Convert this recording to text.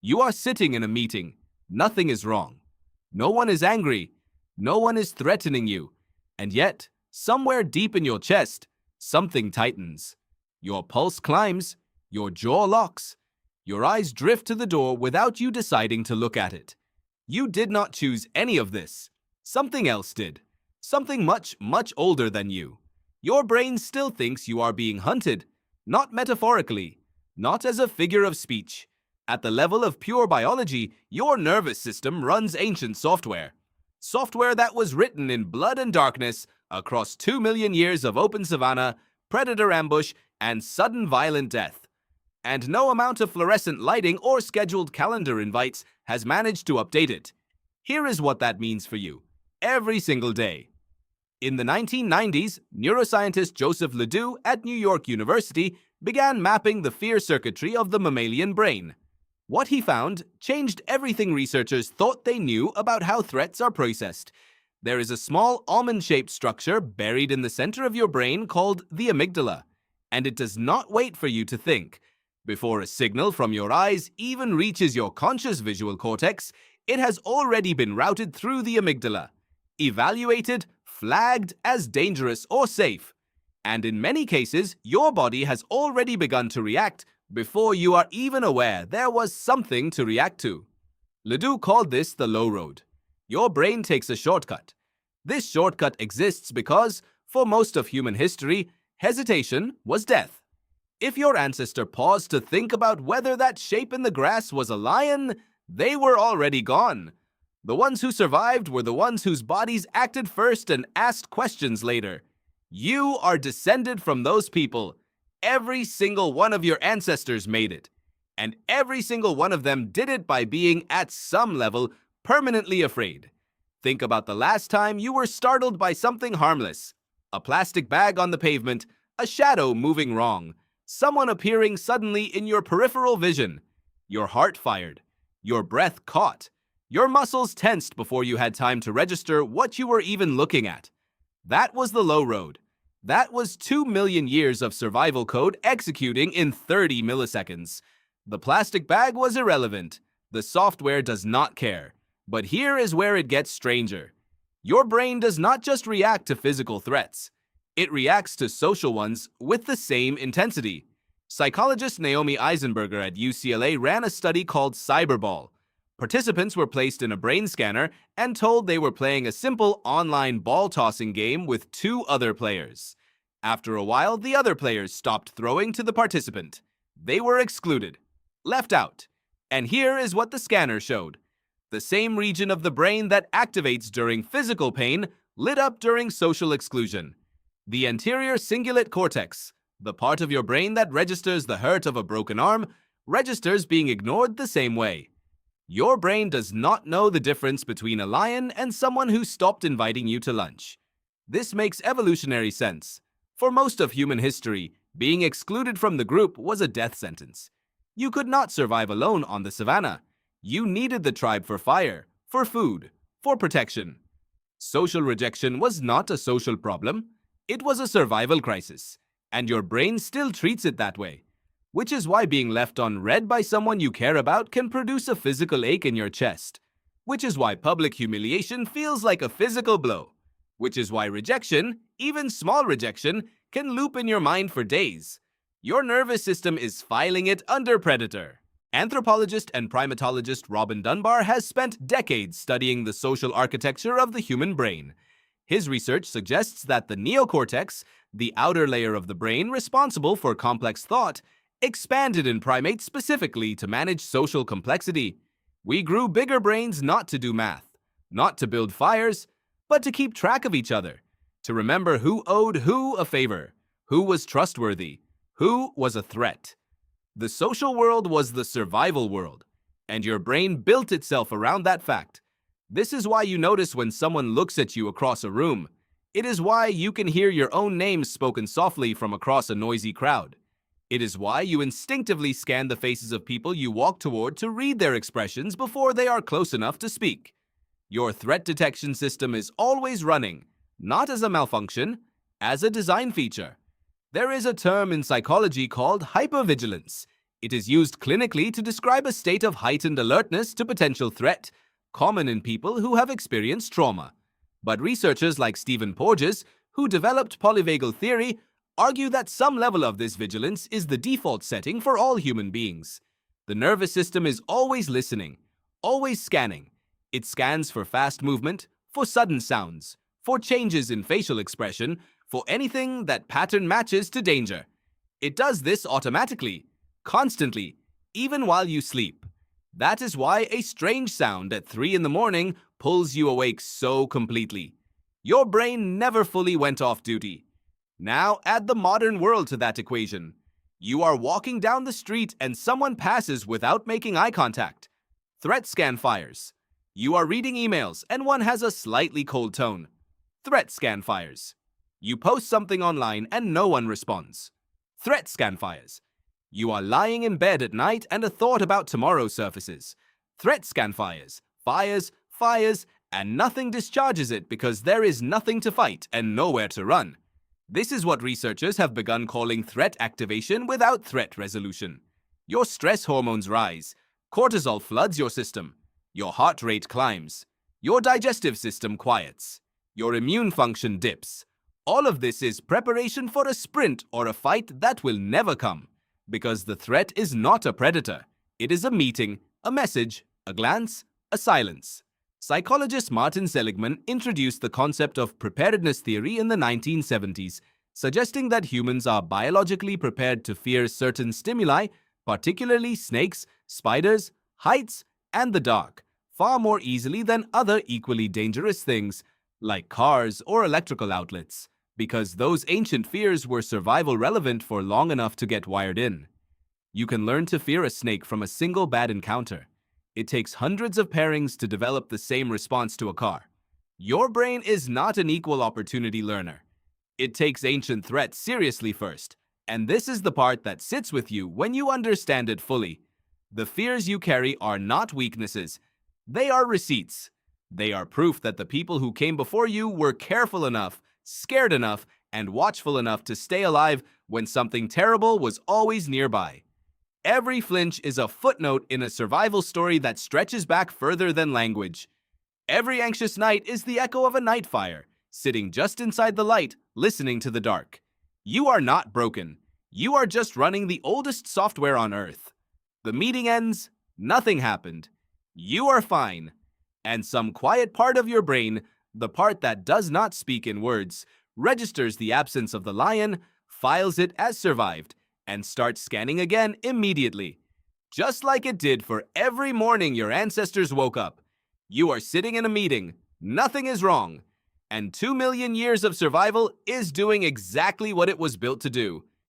You are sitting in a meeting. Nothing is wrong. No one is angry. No one is threatening you. And yet, somewhere deep in your chest, something tightens. Your pulse climbs. Your jaw locks. Your eyes drift to the door without you deciding to look at it. You did not choose any of this. Something else did. Something much, much older than you. Your brain still thinks you are being hunted, not metaphorically, not as a figure of speech. At the level of pure biology, your nervous system runs ancient software. Software that was written in blood and darkness across 2 million years of open savanna, predator ambush, and sudden violent death. And no amount of fluorescent lighting or scheduled calendar invites has managed to update it. Here is what that means for you, every single day. In the 1990s, neuroscientist Joseph LeDoux at New York University began mapping the fear circuitry of the mammalian brain. What he found changed everything researchers thought they knew about how threats are processed. There is a small almond-shaped structure buried in the center of your brain called the amygdala, and it does not wait for you to think. Before a signal from your eyes even reaches your conscious visual cortex, it has already been routed through the amygdala, evaluated, flagged as dangerous or safe. And in many cases, your body has already begun to react before you are even aware there was something to react to. LeDoux called this the low road. Your brain takes a shortcut. This shortcut exists because, for most of human history, hesitation was death. If your ancestor paused to think about whether that shape in the grass was a lion, they were already gone. The ones who survived were the ones whose bodies acted first and asked questions later. You are descended from those people. Every single one of your ancestors made it. And every single one of them did it by being, at some level, permanently afraid. Think about the last time you were startled by something harmless. A plastic bag on the pavement, a shadow moving wrong, someone appearing suddenly in your peripheral vision. Your heart fired. Your breath caught. Your muscles tensed before you had time to register what you were even looking at. That was the low road. That was 2 million years of survival code executing in 30 milliseconds. The plastic bag was irrelevant. The software does not care. But here is where it gets stranger. Your brain does not just react to physical threats. It reacts to social ones with the same intensity. Psychologist Naomi Eisenberger at UCLA ran a study called Cyberball. Participants were placed in a brain scanner and told they were playing a simple online ball-tossing game with 2 other players. After a while, the other players stopped throwing to the participant. They were excluded, left out. And here is what the scanner showed. The same region of the brain that activates during physical pain lit up during social exclusion. The anterior cingulate cortex, the part of your brain that registers the hurt of a broken arm, registers being ignored the same way. Your brain does not know the difference between a lion and someone who stopped inviting you to lunch. This makes evolutionary sense. For most of human history, being excluded from the group was a death sentence. You could not survive alone on the savannah. You needed the tribe for fire, for food, for protection. Social rejection was not a social problem. It was a survival crisis, and your brain still treats it that way. Which is why being left on red by someone you care about can produce a physical ache in your chest. Which is why public humiliation feels like a physical blow. Which is why rejection, even small rejection, can loop in your mind for days. Your nervous system is filing it under predator. Anthropologist and primatologist Robin Dunbar has spent decades studying the social architecture of the human brain. His research suggests that the neocortex, the outer layer of the brain responsible for complex thought, expanded in primates specifically to manage social complexity. We grew bigger brains not to do math, not to build fires, but to keep track of each other, to remember who owed who a favor, who was trustworthy, who was a threat. The social world was the survival world, and your brain built itself around that fact. This is why you notice when someone looks at you across a room. It is why you can hear your own name spoken softly from across a noisy crowd. It is why you instinctively scan the faces of people you walk toward to read their expressions before they are close enough to speak. Your threat detection system is always running, not as a malfunction, as a design feature. There is a term in psychology called hypervigilance. It is used clinically to describe a state of heightened alertness to potential threat, common in people who have experienced trauma. But researchers like Stephen Porges, who developed polyvagal theory, argue that some level of this vigilance is the default setting for all human beings. The nervous system is always listening, always scanning. It scans for fast movement, for sudden sounds, for changes in facial expression, for anything that pattern matches to danger. It does this automatically, constantly, even while you sleep. That is why a strange sound at 3 in the morning pulls you awake so completely. Your brain never fully went off duty. Now add the modern world to that equation. You are walking down the street and someone passes without making eye contact. Threat scan fires. You are reading emails and one has a slightly cold tone. Threat scan fires. You post something online and no one responds. Threat scan fires. You are lying in bed at night and a thought about tomorrow surfaces. Threat scan fires, and nothing discharges it because there is nothing to fight and nowhere to run. This is what researchers have begun calling threat activation without threat resolution. Your stress hormones rise, cortisol floods your system, your heart rate climbs, your digestive system quiets, your immune function dips. All of this is preparation for a sprint or a fight that will never come. Because the threat is not a predator. It is a meeting, a message, a glance, a silence. Psychologist Martin Seligman introduced the concept of preparedness theory in the 1970s, suggesting that humans are biologically prepared to fear certain stimuli, particularly snakes, spiders, heights, and the dark, far more easily than other equally dangerous things, like cars or electrical outlets, because those ancient fears were survival relevant for long enough to get wired in. You can learn to fear a snake from a single bad encounter. It takes hundreds of pairings to develop the same response to a car. Your brain is not an equal opportunity learner. It takes ancient threats seriously first, and this is the part that sits with you when you understand it fully. The fears you carry are not weaknesses. They are receipts. They are proof that the people who came before you were careful enough, scared enough, and watchful enough to stay alive when something terrible was always nearby. Every flinch is a footnote in a survival story that stretches back further than language. Every anxious night is the echo of a night fire, sitting just inside the light, listening to the dark. You are not broken. You are just running the oldest software on Earth. The meeting ends, nothing happened. You are fine. And some quiet part of your brain, the part that does not speak in words, registers the absence of the lion, files it as survived, and starts scanning again immediately. Just like it did for every morning your ancestors woke up. You are sitting in a meeting, nothing is wrong, and 2 million years of survival is doing exactly what it was built to do.